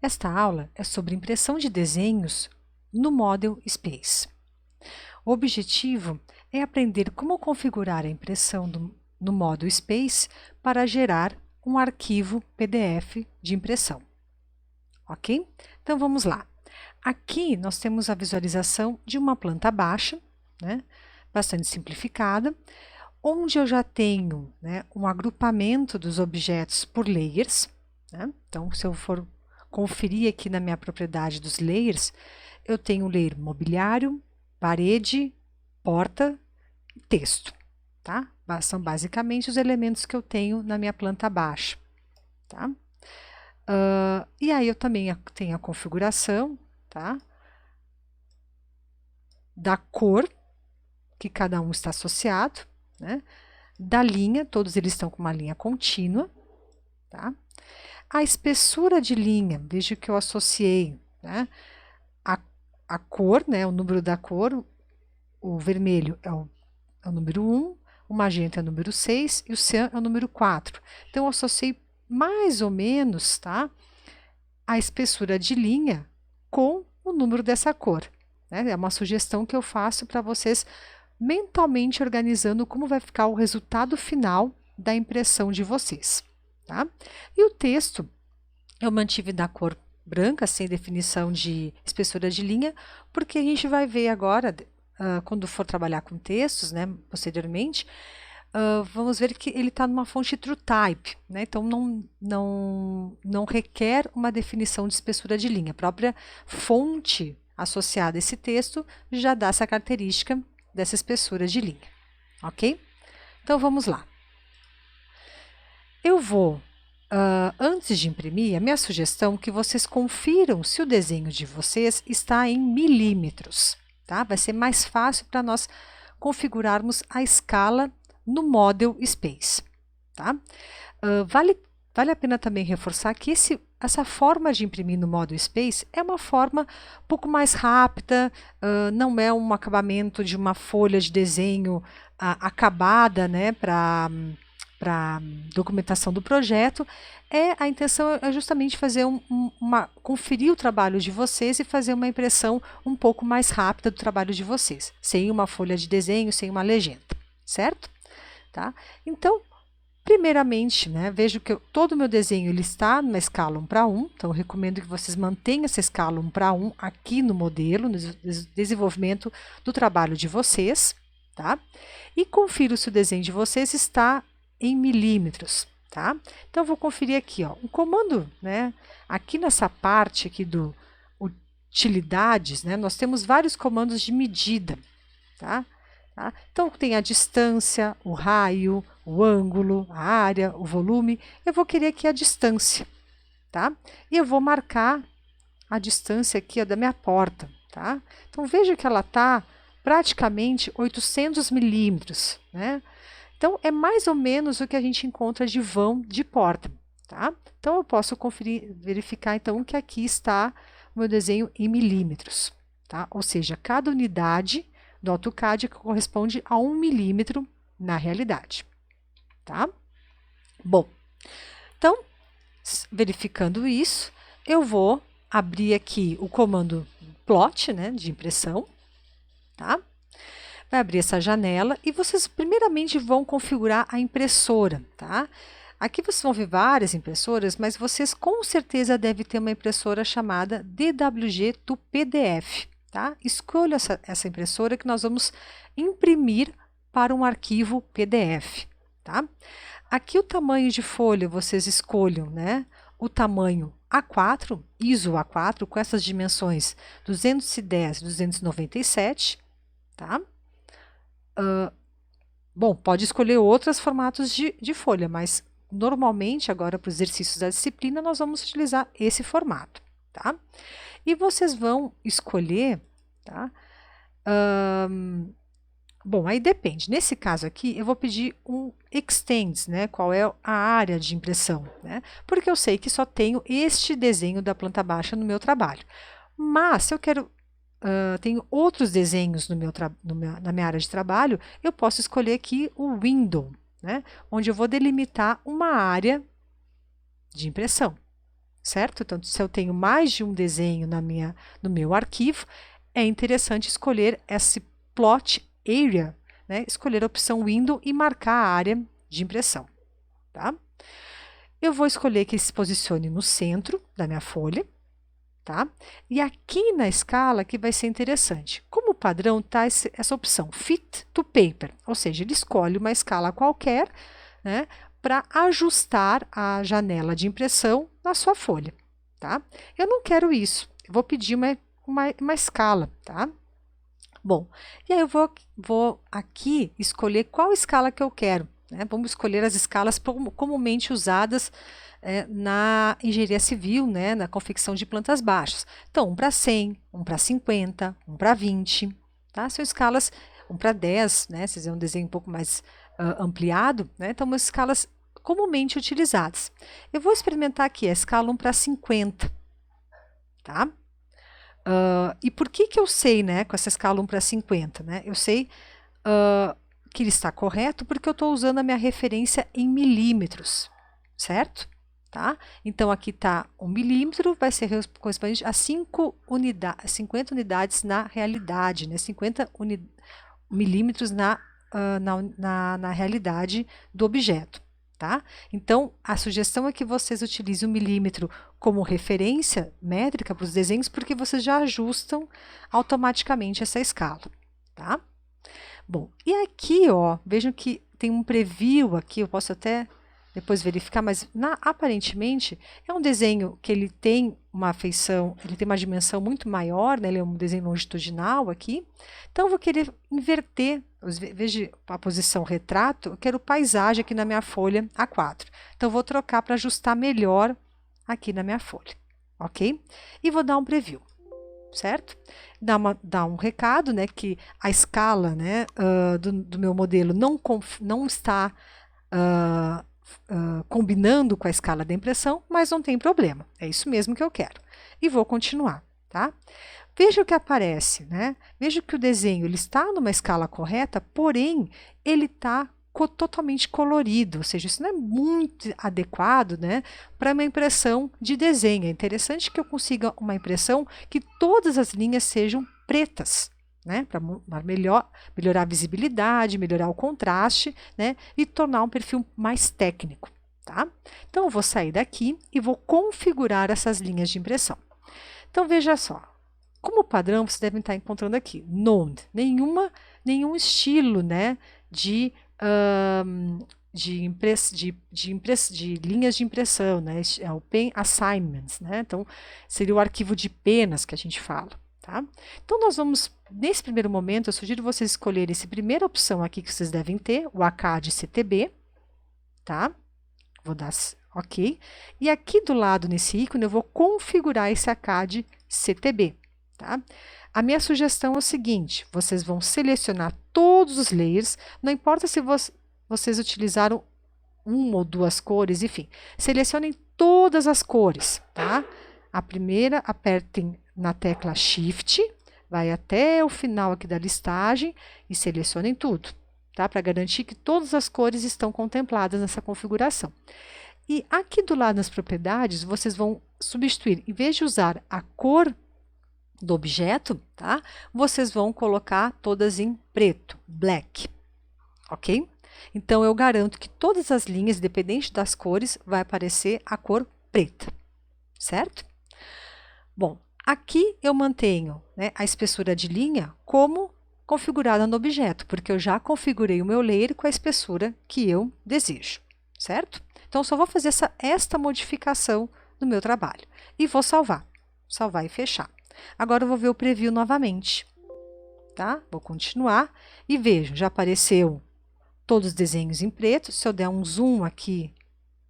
Esta aula é sobre impressão de desenhos no Model Space. O objetivo é aprender como configurar a impressão no Model Space para gerar um arquivo PDF de impressão. Ok? Então vamos lá. Aqui nós temos a visualização de uma planta baixa, né, bastante simplificada, onde eu já tenho, né, um agrupamento dos objetos por layers. Né? Então, se eu for conferir aqui na minha propriedade dos layers, eu tenho o layer mobiliário, parede, porta e texto. Tá? São basicamente os elementos que eu tenho na minha planta baixa. Tá? E aí eu também tenho a configuração, tá, da cor, que cada um está associado, né, da linha, todos eles estão com uma linha contínua. Tá? A espessura de linha, veja que eu associei, né, a cor, né, o número da cor, o vermelho é o número 1, o magenta é o número 6 e o cian é o número 4. Então, eu associei mais ou menos, tá, a espessura de linha com o número dessa cor. Né? É uma sugestão que eu faço para vocês mentalmente organizando como vai ficar o resultado final da impressão de vocês. Tá? E o texto eu mantive da cor branca, sem definição de espessura de linha, porque a gente vai ver agora, quando for trabalhar com textos, né, posteriormente, vamos ver que ele está numa fonte TrueType, né? Então não requer uma definição de espessura de linha. A própria fonte associada a esse texto já dá essa característica dessa espessura de linha, ok? Então vamos lá. Eu vou, antes de imprimir, a minha sugestão é que vocês confiram se o desenho de vocês está em milímetros, tá? Vai ser mais fácil para nós configurarmos a escala no Model Space. Tá? Vale a pena também reforçar que essa forma de imprimir no Model Space é uma forma um pouco mais rápida, não é um acabamento de uma folha de desenho acabada, né, para documentação do projeto. A intenção é justamente fazer conferir o trabalho de vocês e fazer uma impressão um pouco mais rápida do trabalho de vocês, sem uma folha de desenho, sem uma legenda, certo? Tá? Então, primeiramente, né, vejo que todo o meu desenho ele está numa escala 1:1, então eu recomendo que vocês mantenham essa escala 1:1 aqui no modelo, no desenvolvimento do trabalho de vocês, tá? E confiro se o desenho de vocês está em milímetros, tá? Então, eu vou conferir aqui, ó, um comando, né, aqui nessa parte aqui do utilidades, né, nós temos vários comandos de medida, tá? Tá? Então, tem a distância, o raio, o ângulo, a área, o volume. Eu vou querer aqui a distância, tá? E eu vou marcar a distância aqui, ó, da minha porta, tá? Então, veja que ela está praticamente 800 milímetros, né? Então, é mais ou menos o que a gente encontra de vão de porta, tá? Então, eu posso verificar, então, que aqui está o meu desenho em milímetros, tá? Ou seja, cada unidade do AutoCAD que corresponde a 1 milímetro na realidade, tá? Bom, então, verificando isso, eu vou abrir aqui o comando plot, né, de impressão, tá? Vai abrir essa janela e vocês primeiramente vão configurar a impressora, tá? Aqui vocês vão ver várias impressoras, mas vocês com certeza devem ter uma impressora chamada DWG to PDF. Tá? Escolha essa impressora que nós vamos imprimir para um arquivo PDF. Tá? Aqui o tamanho de folha vocês escolham, né? O tamanho A4, ISO A4, com essas dimensões 210 e 297. Tá? Bom, pode escolher outros formatos de folha, mas normalmente agora para os exercícios da disciplina nós vamos utilizar esse formato. Tá? E vocês vão escolher, tá? Bom, aí depende. Nesse caso aqui, eu vou pedir um extends, né? Qual é a área de impressão, né? Porque eu sei que só tenho este desenho da planta baixa no meu trabalho. Mas, se eu quero, tenho outros desenhos na minha área de trabalho, eu posso escolher aqui o window, né? Onde eu vou delimitar uma área de impressão. certo? Então, se eu tenho mais de um desenho no meu arquivo, é interessante escolher esse Plot Area, né? Escolher a opção Window e marcar a área de impressão, tá? Eu vou escolher que ele se posicione no centro da minha folha, tá? E aqui na escala que vai ser interessante. Como padrão está essa opção Fit to Paper, ou seja, ele escolhe uma escala qualquer, né, para ajustar a janela de impressão na sua folha, tá? Eu não quero isso, eu vou pedir uma escala, tá? Bom, e aí eu vou aqui escolher qual escala que eu quero, né? Vamos escolher as escalas comumente usadas na engenharia civil, né? Na confecção de plantas baixas. Então, 1 para 100, 1 para 50, 1 para 20, tá? São escalas 1 para 10, né? Se fizer um desenho um pouco mais ampliado, né? Então, umas escalas comumente utilizadas. Eu vou experimentar aqui a escala 1 para 50, tá? E por que eu sei, né, com essa escala 1 para 50, né? Eu sei que ele está correto porque eu estou usando a minha referência em milímetros, certo? Tá? Então, aqui está 1 milímetro, vai ser correspondente a 50 unidades na realidade, né? 50 milímetros na realidade do objeto. Tá? Então, a sugestão é que vocês utilizem o milímetro como referência métrica para os desenhos, porque vocês já ajustam automaticamente essa escala. Tá? Bom, e aqui, ó, vejam que tem um preview aqui, eu posso até depois verificar, mas aparentemente é um desenho que ele tem uma feição, ele tem uma dimensão muito maior, né? Ele é um desenho longitudinal aqui. Então, eu vou querer inverter, veja a posição retrato, eu quero paisagem aqui na minha folha A4. Então, eu vou trocar para ajustar melhor aqui na minha folha, ok? E vou dar um preview, certo? Dá um recado, né, que a escala, né, do meu modelo não está combinando com a escala da impressão, mas não tem problema, é isso mesmo que eu quero. E vou continuar, tá? Veja o que aparece, né? Veja que o desenho ele está numa escala correta, porém ele está totalmente colorido, ou seja, isso não é muito adequado, né, para uma impressão de desenho. É interessante que eu consiga uma impressão que todas as linhas sejam pretas, né, para melhorar a visibilidade, melhorar o contraste, né, e tornar um perfil mais técnico, tá? Então, eu vou sair daqui e vou configurar essas linhas de impressão. Então, veja só, como padrão, vocês devem estar encontrando aqui, None, nenhum estilo, né, de linhas de impressão, né, é o Pen Assignments, né, então seria o arquivo de penas que a gente fala. Tá? Então, nós vamos, nesse primeiro momento, eu sugiro vocês escolherem essa primeira opção aqui que vocês devem ter, o ACAD CTB, tá? Vou dar OK. E aqui do lado, nesse ícone, eu vou configurar esse ACAD CTB, tá? A minha sugestão é o seguinte, vocês vão selecionar todos os layers, não importa se vocês utilizaram uma ou duas cores, enfim, selecionem todas as cores, tá? A primeira, apertem na tecla Shift, vai até o final aqui da listagem e selecionem tudo, tá? Para garantir que todas as cores estão contempladas nessa configuração. E aqui do lado nas propriedades, vocês vão substituir, em vez de usar a cor do objeto, tá? Vocês vão colocar todas em preto, black, ok? Então, eu garanto que todas as linhas, independente das cores, vai aparecer a cor preta, certo? Bom, aqui eu mantenho, né, a espessura de linha como configurada no objeto, porque eu já configurei o meu layer com a espessura que eu desejo, certo? Então, só vou fazer esta modificação no meu trabalho. E vou salvar e fechar. Agora, eu vou ver o preview novamente, tá? Vou continuar e vejo, já apareceu todos os desenhos em preto. Se eu der um zoom aqui,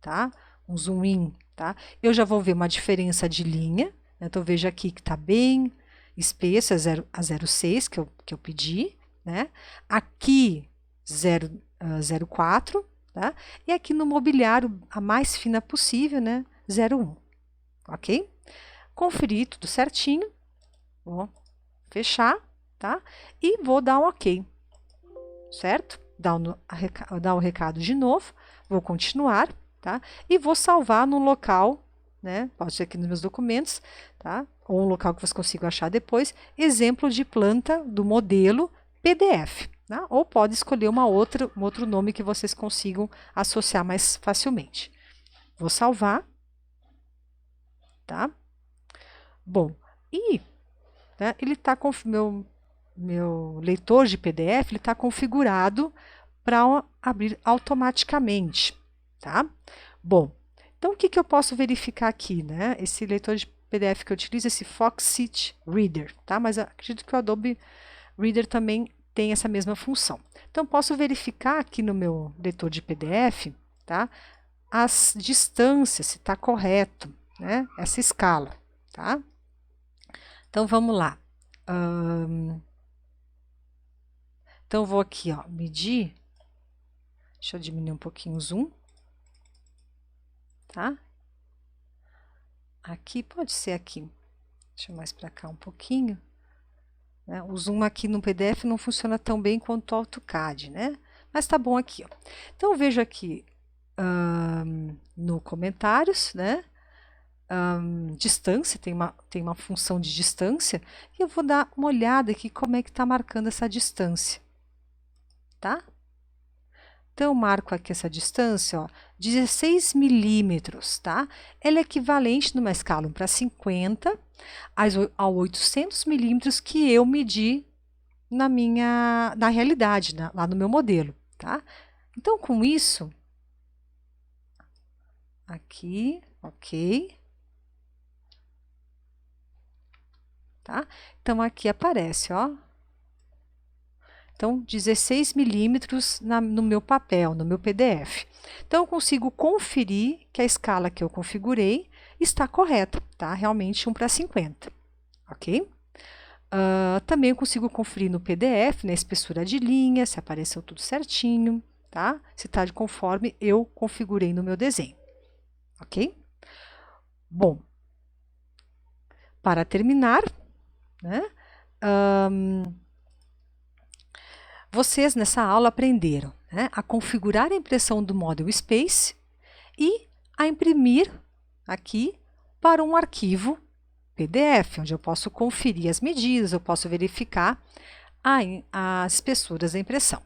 tá? Um zoom in, tá? Eu já vou ver uma diferença de linha. Então, veja aqui que está bem espesso, a 0,6 que eu pedi, né? Aqui, 0,04, tá? E aqui no mobiliário, a mais fina possível, né? 0,1, ok? Conferir tudo certinho, vou fechar, tá? E vou dar um OK, certo? Dar o recado de novo, vou continuar, tá? E vou salvar no local né? Pode ser aqui nos meus documentos, tá? Ou um local que você consiga achar depois, exemplo de planta do modelo PDF, tá? Ou pode escolher um outro nome que vocês consigam associar mais facilmente. Vou salvar, tá? Bom, né, ele está com meu leitor de PDF, ele está configurado para abrir automaticamente, tá? Bom, então o que eu posso verificar aqui, né? Esse leitor de PDF que eu utilizo, esse Foxit Reader, tá? Mas eu acredito que o Adobe Reader também tem essa mesma função. Então, posso verificar aqui no meu leitor de PDF, tá? As distâncias, se está correto, né? Essa escala, tá? Então, vamos lá. Então, vou aqui, ó, medir. Deixa eu diminuir um pouquinho o zoom. Tá? Aqui, pode ser aqui. Deixa eu mais para cá um pouquinho. Né? O zoom aqui no PDF não funciona tão bem quanto o AutoCAD, né? Mas tá bom aqui, ó. Então, eu vejo aqui no comentários, né? Distância, tem uma função de distância. E eu vou dar uma olhada aqui como é que tá marcando essa distância. Tá? Então, eu marco aqui essa distância, ó, 16 milímetros, tá? Ela é equivalente numa escala 1:50 a 800 milímetros que eu medi na realidade, lá no meu modelo, tá? Então, com isso, aqui, ok. Tá? Então, aqui aparece, ó. Então, 16 milímetros no meu papel, no meu PDF. Então, eu consigo conferir que a escala que eu configurei está correta, tá? Realmente 1:50, ok? Também eu consigo conferir no PDF, na espessura de linha, se apareceu tudo certinho, tá? Se está de conforme eu configurei no meu desenho, ok? Bom, para terminar, né? Vocês, nessa aula, aprenderam, né, a configurar a impressão do Model Space e a imprimir aqui para um arquivo PDF, onde eu posso conferir as medidas, eu posso verificar as espessuras da impressão.